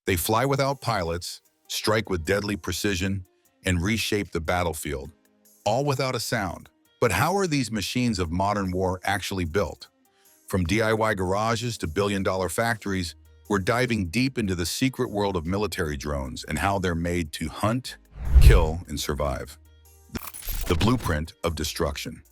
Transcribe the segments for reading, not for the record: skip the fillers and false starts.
They fly without pilots, strike with deadly precision, and reshape the battlefield, all without a sound. But how are these machines of modern war actually built? From DIY garages to billion-dollar factories, we're diving deep into the secret world of military drones and how they're made to hunt, kill, and survive. The blueprint of destruction.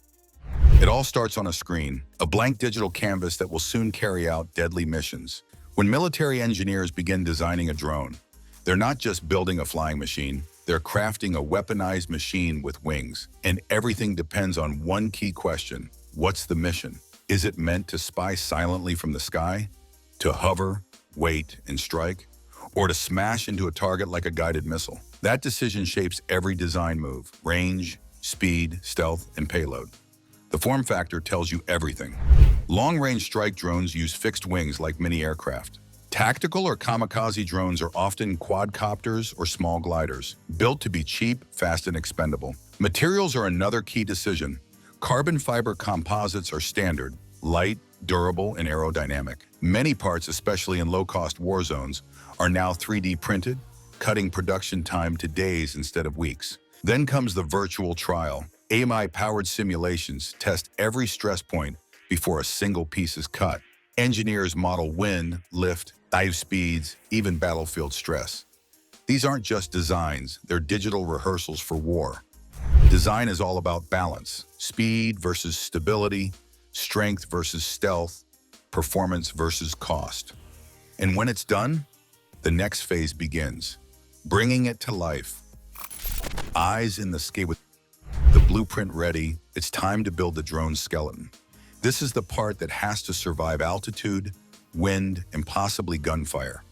It all starts on a screen, a blank digital canvas that will soon carry out deadly missions. When military engineers begin designing a drone, they're not just building a flying machine, they're crafting a weaponized machine with wings. And everything depends on one key question: what's the mission? Is it meant to spy silently from the sky? To hover, wait, and strike? Or to smash into a target like a guided missile? That decision shapes every design move: range, speed, stealth, and payload. The form factor tells you everything. Long-range strike drones use fixed wings like mini aircraft. Tactical or kamikaze drones are often quadcopters or small gliders, built to be cheap, fast, and expendable. Materials are another key decision. Carbon fiber composites are standard, light, durable, and aerodynamic. Many parts, especially in low-cost war zones, are now 3D printed, cutting production time to days instead of weeks. Then comes the virtual trial. AI-powered simulations test every stress point before a single piece is cut. Engineers model wind, lift, dive speeds, even battlefield stress. These aren't just designs, they're digital rehearsals for war. Design is all about balance: speed versus stability, strength versus stealth, performance versus cost. And when it's done, the next phase begins, bringing it to life. Eyes in the sky with the blueprint ready, it's time to build the drone's skeleton. This is the part that has to survive altitude, wind, and possibly gunfire.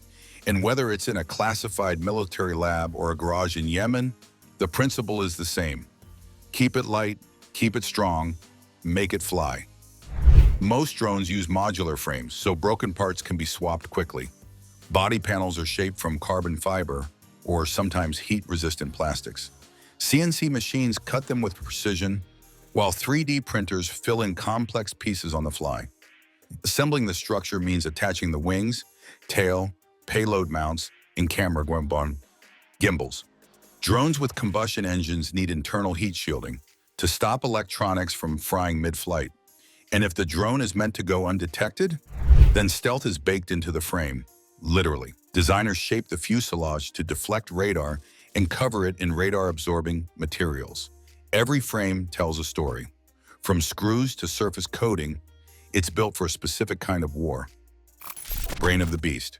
And whether it's in a classified military lab or a garage in Yemen, the principle is the same. Keep it light, keep it strong, make it fly. Most drones use modular frames, so broken parts can be swapped quickly. Body panels are shaped from carbon fiber or sometimes heat-resistant plastics. CNC machines cut them with precision, while 3D printers fill in complex pieces on the fly. Assembling the structure means attaching the wings, tail, payload mounts, and camera gimbals. Drones with combustion engines need internal heat shielding to stop electronics from frying mid-flight. And if the drone is meant to go undetected, then stealth is baked into the frame, literally. Designers shape the fuselage to deflect radar and cover it in radar-absorbing materials. Every frame tells a story. From screws to surface coating, it's built for a specific kind of war. Brain of the beast.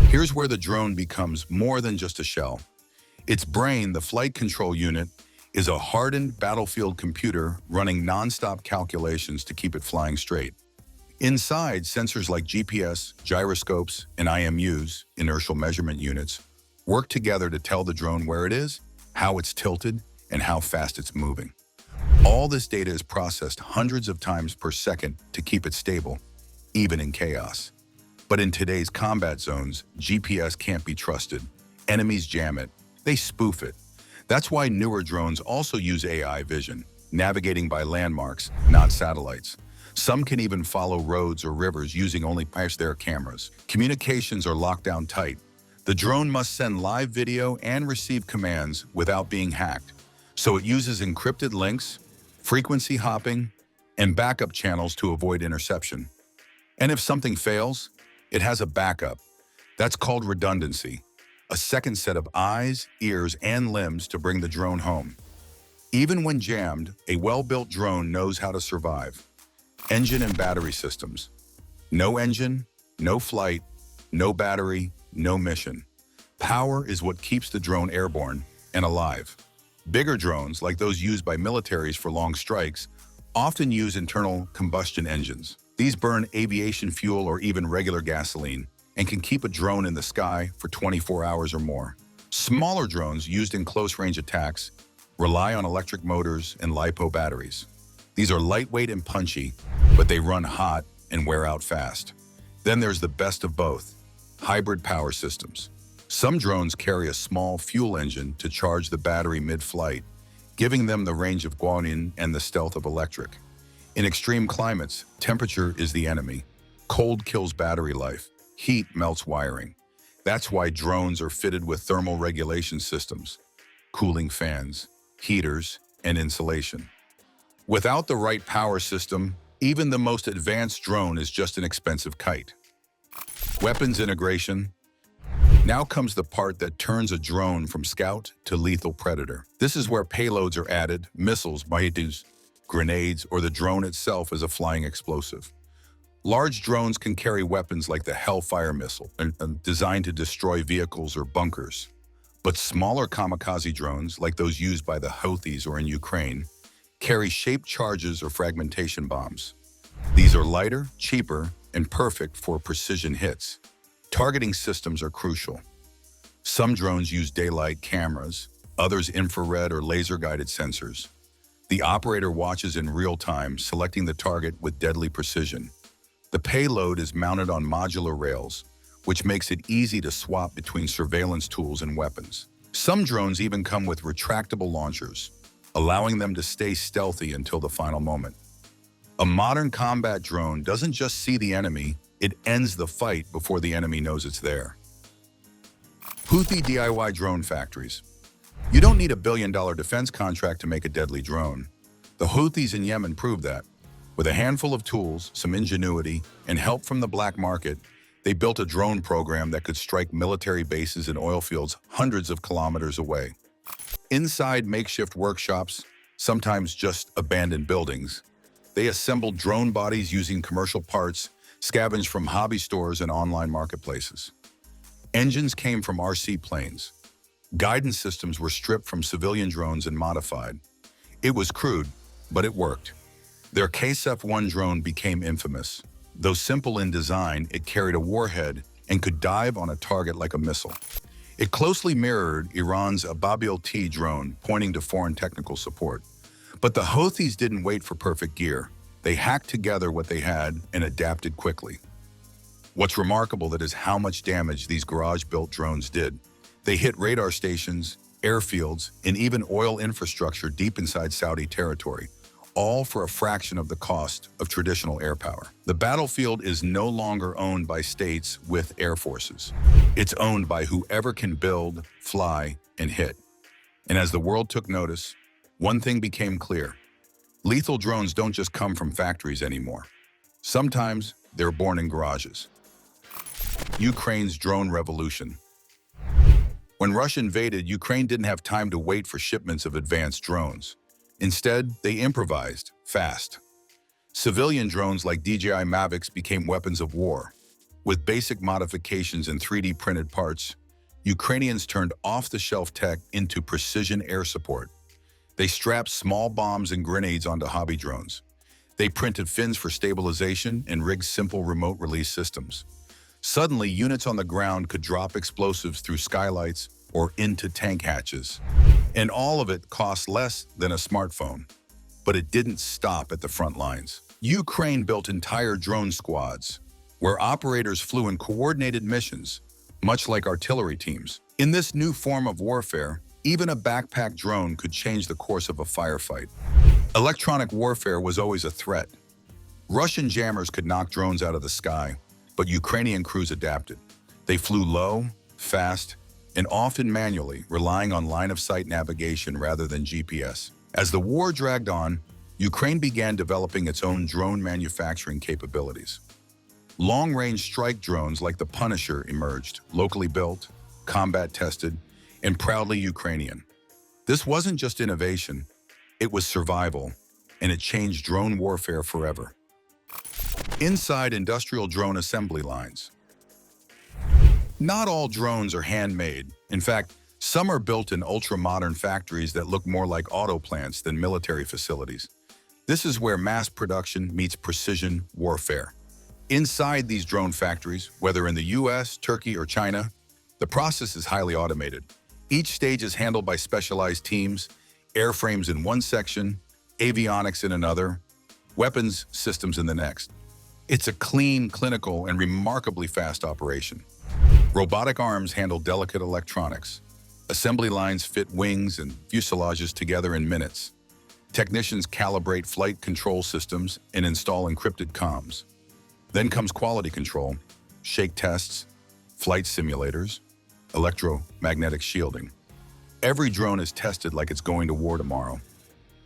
Here's where the drone becomes more than just a shell. Its brain, the flight control unit, is a hardened battlefield computer running non-stop calculations to keep it flying straight. Inside, sensors like GPS, gyroscopes, and IMUs, inertial measurement units, work together to tell the drone where it is, how it's tilted, and how fast it's moving. All this data is processed hundreds of times per second to keep it stable, even in chaos. But in today's combat zones, GPS can't be trusted. Enemies jam it. They spoof it. That's why newer drones also use AI vision, navigating by landmarks, not satellites. Some can even follow roads or rivers using only their cameras. Communications are locked down tight. The drone must send live video and receive commands without being hacked. So it uses encrypted links, frequency hopping, and backup channels to avoid interception. And if something fails, it has a backup. That's called redundancy, a second set of eyes, ears, and limbs to bring the drone home. Even when jammed, a well-built drone knows how to survive. Engine and battery systems. No engine, no flight, no battery, no mission. Power is what keeps the drone airborne and alive. Bigger drones, like those used by militaries for long strikes, often use internal combustion engines. These burn aviation fuel or even regular gasoline and can keep a drone in the sky for 24 hours or more. Smaller drones used in close-range attacks rely on electric motors and LiPo batteries. These are lightweight and punchy, but they run hot and wear out fast. Then there's the best of both: hybrid power systems. Some drones carry a small fuel engine to charge the battery mid-flight, giving them the range of guanyin and the stealth of electric. In extreme climates, temperature is the enemy. Cold kills battery life. Heat melts wiring. That's why drones are fitted with thermal regulation systems, cooling fans, heaters, and insulation. Without the right power system, even the most advanced drone is just an expensive kite. Weapons integration. Now comes the part that turns a drone from scout to lethal predator. This is where payloads are added, missiles, biotics, grenades, or the drone itself as a flying explosive. Large drones can carry weapons like the Hellfire missile, designed to destroy vehicles or bunkers. But smaller kamikaze drones, like those used by the Houthis or in Ukraine, carry shaped charges or fragmentation bombs. These are lighter, cheaper, and perfect for precision hits. Targeting systems are crucial. Some drones use daylight cameras, others infrared or laser-guided sensors. The operator watches in real time, selecting the target with deadly precision. The payload is mounted on modular rails, which makes it easy to swap between surveillance tools and weapons. Some drones even come with retractable launchers, allowing them to stay stealthy until the final moment. A modern combat drone doesn't just see the enemy, it ends the fight before the enemy knows it's there. Houthi DIY drone factories. You don't need a billion-dollar defense contract to make a deadly drone. The Houthis in Yemen prove that. With a handful of tools, some ingenuity, and help from the black market, they built a drone program that could strike military bases and oil fields hundreds of kilometers away. Inside makeshift workshops, sometimes just abandoned buildings, they assembled drone bodies using commercial parts scavenged from hobby stores and online marketplaces. Engines came from RC planes. Guidance systems were stripped from civilian drones and modified. It was crude, but it worked. Their KSF-1 drone became infamous. Though simple in design, it carried a warhead and could dive on a target like a missile. It closely mirrored Iran's Ababil-T drone, pointing to foreign technical support. But the Houthis didn't wait for perfect gear. They hacked together what they had and adapted quickly. What's remarkable is how much damage these garage-built drones did. They hit radar stations, airfields, and even oil infrastructure deep inside Saudi territory, all for a fraction of the cost of traditional air power. The battlefield is no longer owned by states with air forces. It's owned by whoever can build, fly, and hit. And as the world took notice, one thing became clear. Lethal drones don't just come from factories anymore. Sometimes they're born in garages. Ukraine's drone revolution. When Russia invaded, Ukraine didn't have time to wait for shipments of advanced drones. Instead, they improvised, fast. Civilian drones like DJI Mavics became weapons of war. With basic modifications and 3D printed parts, Ukrainians turned off-the-shelf tech into precision air support. They strapped small bombs and grenades onto hobby drones. They printed fins for stabilization and rigged simple remote release systems. Suddenly, units on the ground could drop explosives through skylights or into tank hatches. And all of it cost less than a smartphone. But it didn't stop at the front lines. Ukraine built entire drone squads, where operators flew in coordinated missions, much like artillery teams. In this new form of warfare, even a backpack drone could change the course of a firefight. Electronic warfare was always a threat. Russian jammers could knock drones out of the sky, but Ukrainian crews adapted. They flew low, fast, and often manually, relying on line-of-sight navigation rather than GPS. As the war dragged on, Ukraine began developing its own drone manufacturing capabilities. Long-range strike drones like the Punisher emerged, locally built, combat-tested, and proudly Ukrainian. This wasn't just innovation, it was survival, and it changed drone warfare forever. Inside industrial drone assembly lines. Not all drones are handmade. In fact, some are built in ultra-modern factories that look more like auto plants than military facilities. This is where mass production meets precision warfare. Inside these drone factories, whether in the US, Turkey, or China, the process is highly automated. Each stage is handled by specialized teams, airframes in one section, avionics in another, weapons systems in the next. It's a clean, clinical, and remarkably fast operation. Robotic arms handle delicate electronics. Assembly lines fit wings and fuselages together in minutes. Technicians calibrate flight control systems and install encrypted comms. Then comes quality control, shake tests, flight simulators, electromagnetic shielding. Every drone is tested like it's going to war tomorrow.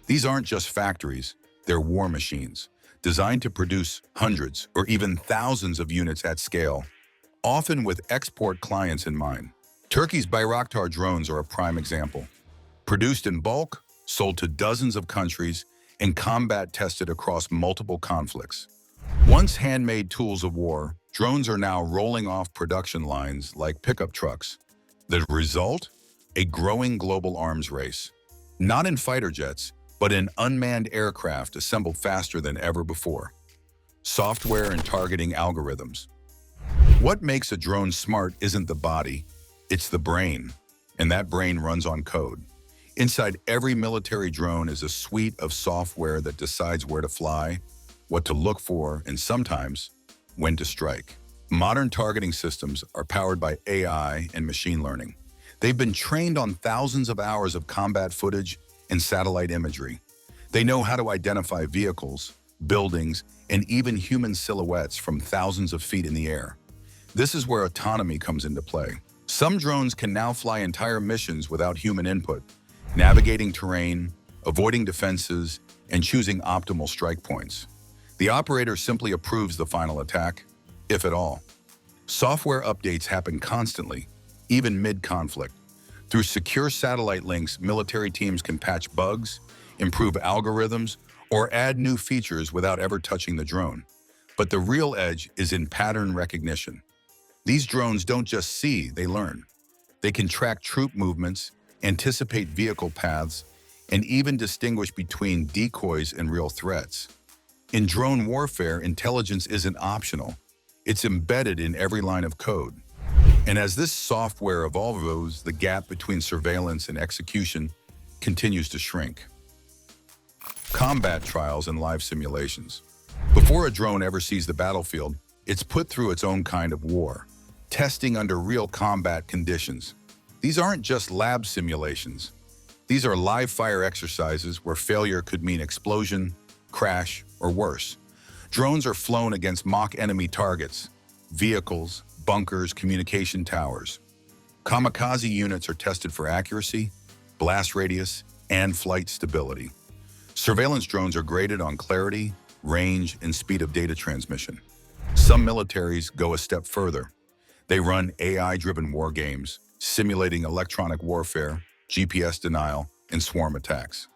These aren't just factories, they're war machines, designed to produce hundreds or even thousands of units at scale, often with export clients in mind. Turkey's Bayraktar drones are a prime example. Produced in bulk, sold to dozens of countries, and combat tested across multiple conflicts. Once handmade tools of war, drones are now rolling off production lines like pickup trucks. The result? A growing global arms race. Not in fighter jets, but in unmanned aircraft assembled faster than ever before. Software and targeting algorithms. What makes a drone smart isn't the body, it's the brain, and that brain runs on code. Inside every military drone is a suite of software that decides where to fly, what to look for, and sometimes, when to strike. Modern targeting systems are powered by AI and machine learning. They've been trained on thousands of hours of combat footage and satellite imagery. They know how to identify vehicles, buildings, and even human silhouettes from thousands of feet in the air. This is where autonomy comes into play. Some drones can now fly entire missions without human input, navigating terrain, avoiding defenses, and choosing optimal strike points. The operator simply approves the final attack, if at all. Software updates happen constantly, even mid-conflict. Through secure satellite links, military teams can patch bugs, improve algorithms, or add new features without ever touching the drone. But the real edge is in pattern recognition. These drones don't just see, they learn. They can track troop movements, anticipate vehicle paths, and even distinguish between decoys and real threats. In drone warfare, intelligence isn't optional. It's embedded in every line of code. And as this software evolves, the gap between surveillance and execution continues to shrink. Combat trials and live simulations. Before a drone ever sees the battlefield, it's put through its own kind of war, testing under real combat conditions. These aren't just lab simulations. These are live fire exercises where failure could mean explosion, crash, or worse. Drones are flown against mock enemy targets, vehicles, bunkers, communication towers. Kamikaze units are tested for accuracy, blast radius, and flight stability. Surveillance drones are graded on clarity, range, and speed of data transmission. Some militaries go a step further. They run AI-driven war games, simulating electronic warfare, GPS denial, and swarm attacks.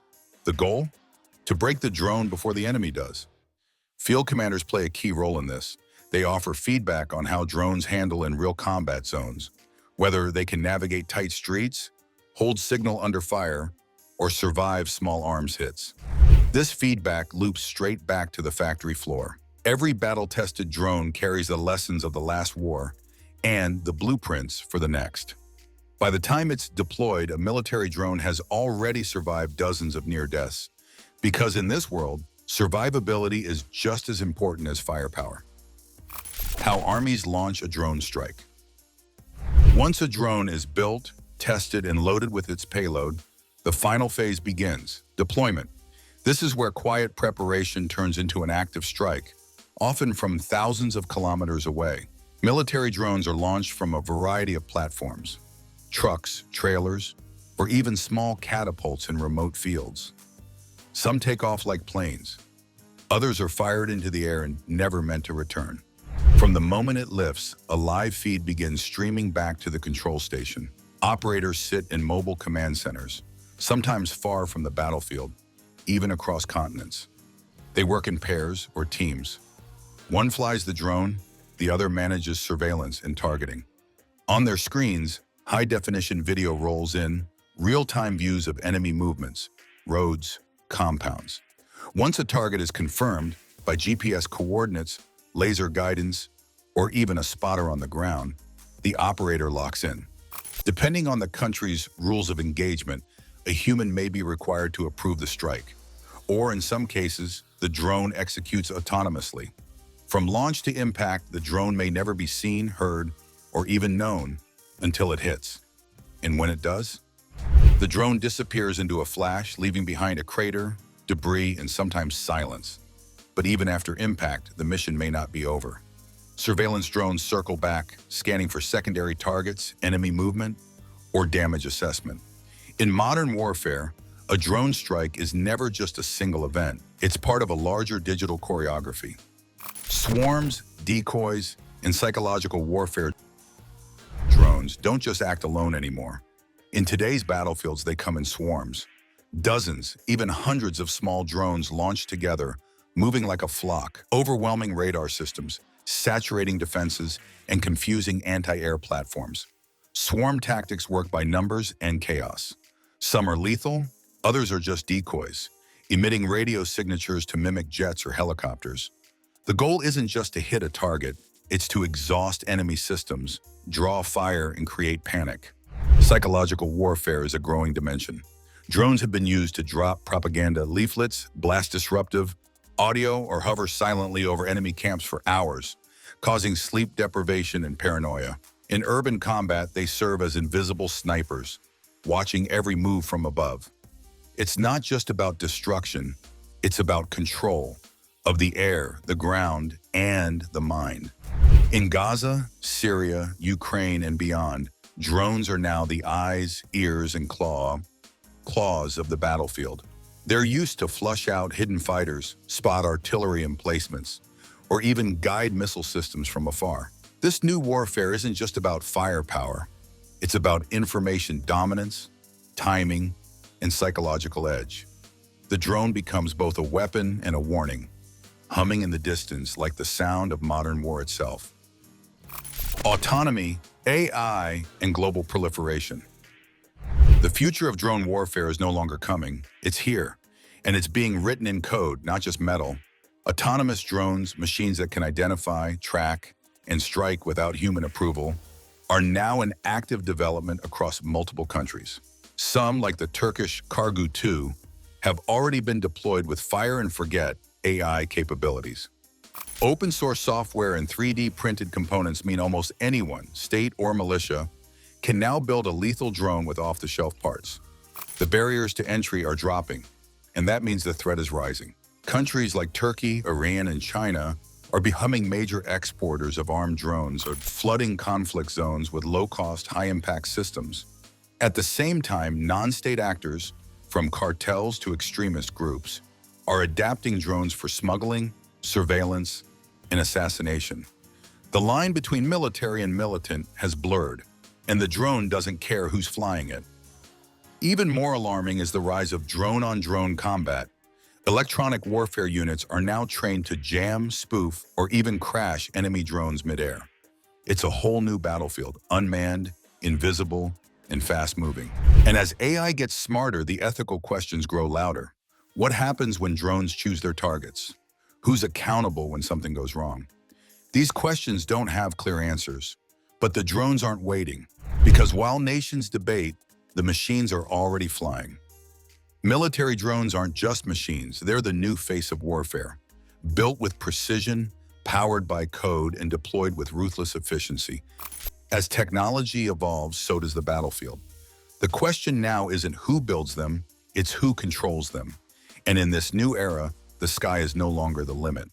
The goal? To break the drone before the enemy does. Field commanders play a key role in this. They offer feedback on how drones handle in real combat zones, whether they can navigate tight streets, hold signal under fire, or survive small arms hits. This feedback loops straight back to the factory floor. Every battle-tested drone carries the lessons of the last war and the blueprints for the next. By the time it's deployed, a military drone has already survived dozens of near deaths, because in this world, survivability is just as important as firepower. How armies launch a drone strike. Once a drone is built, tested, and loaded with its payload, the final phase begins, deployment. This is where quiet preparation turns into an active strike, often from thousands of kilometers away. Military drones are launched from a variety of platforms: trucks, trailers, or even small catapults in remote fields. Some take off like planes. Others are fired into the air and never meant to return. From the moment it lifts, a live feed begins streaming back to the control station. Operators sit in mobile command centers, sometimes far from the battlefield, even across continents. They work in pairs or teams. One flies the drone, the other manages surveillance and targeting. On their screens, high-definition video rolls in, real-time views of enemy movements, roads, compounds. Once a target is confirmed by GPS coordinates, laser guidance, or even a spotter on the ground, the operator locks in. Depending on the country's rules of engagement, a human may be required to approve the strike, or in some cases, the drone executes autonomously. From launch to impact, the drone may never be seen, heard, or even known until it hits. And when it does, the drone disappears into a flash, leaving behind a crater, debris, and sometimes silence. But even after impact, the mission may not be over. Surveillance drones circle back, scanning for secondary targets, enemy movement, or damage assessment. In modern warfare, a drone strike is never just a single event. It's part of a larger digital choreography. Swarms, decoys, and psychological warfare drones don't just act alone anymore. In today's battlefields, they come in swarms. Dozens, even hundreds of small drones launched together, moving like a flock, overwhelming radar systems, saturating defenses, and confusing anti-air platforms. Swarm tactics work by numbers and chaos. Some are lethal, others are just decoys, emitting radio signatures to mimic jets or helicopters. The goal isn't just to hit a target, it's to exhaust enemy systems, draw fire, and create panic. Psychological warfare is a growing dimension. Drones have been used to drop propaganda leaflets, blast disruptive audio, or hover silently over enemy camps for hours, causing sleep deprivation and paranoia. In urban combat, they serve as invisible snipers, watching every move from above. It's not just about destruction, it's about control of the air, the ground, and the mind. In Gaza, Syria, Ukraine, and beyond, drones are now the eyes, ears, and claws of the battlefield. They're used to flush out hidden fighters, spot artillery emplacements, or even guide missile systems from afar. This new warfare isn't just about firepower. It's about information dominance, timing, and psychological edge. The drone becomes both a weapon and a warning, humming in the distance like the sound of modern war itself. Autonomy, AI, and global proliferation. The future of drone warfare is no longer coming, it's here, and it's being written in code, not just metal. Autonomous drones, machines that can identify, track, and strike without human approval, are now in active development across multiple countries. Some, like the Turkish Kargu 2, have already been deployed with fire-and-forget AI capabilities. Open-source software and 3D printed components mean almost anyone, state or militia, can now build a lethal drone with off-the-shelf parts. The barriers to entry are dropping, and that means the threat is rising. Countries like Turkey, Iran, and China are becoming major exporters of armed drones or flooding conflict zones with low-cost, high-impact systems. At the same time, non-state actors, from cartels to extremist groups, are adapting drones for smuggling, surveillance, and assassination. The line between military and militant has blurred, and the drone doesn't care who's flying it. Even more alarming is the rise of drone-on-drone combat. Electronic warfare units are now trained to jam, spoof, or even crash enemy drones midair. It's a whole new battlefield, unmanned, invisible, and fast-moving. And as AI gets smarter, the ethical questions grow louder. What happens when drones choose their targets? Who's accountable when something goes wrong? These questions don't have clear answers, but the drones aren't waiting, because while nations debate, the machines are already flying. Military drones aren't just machines, they're the new face of warfare. Built with precision, powered by code, and deployed with ruthless efficiency. As technology evolves, so does the battlefield. The question now isn't who builds them, it's who controls them. And in this new era, the sky is no longer the limit.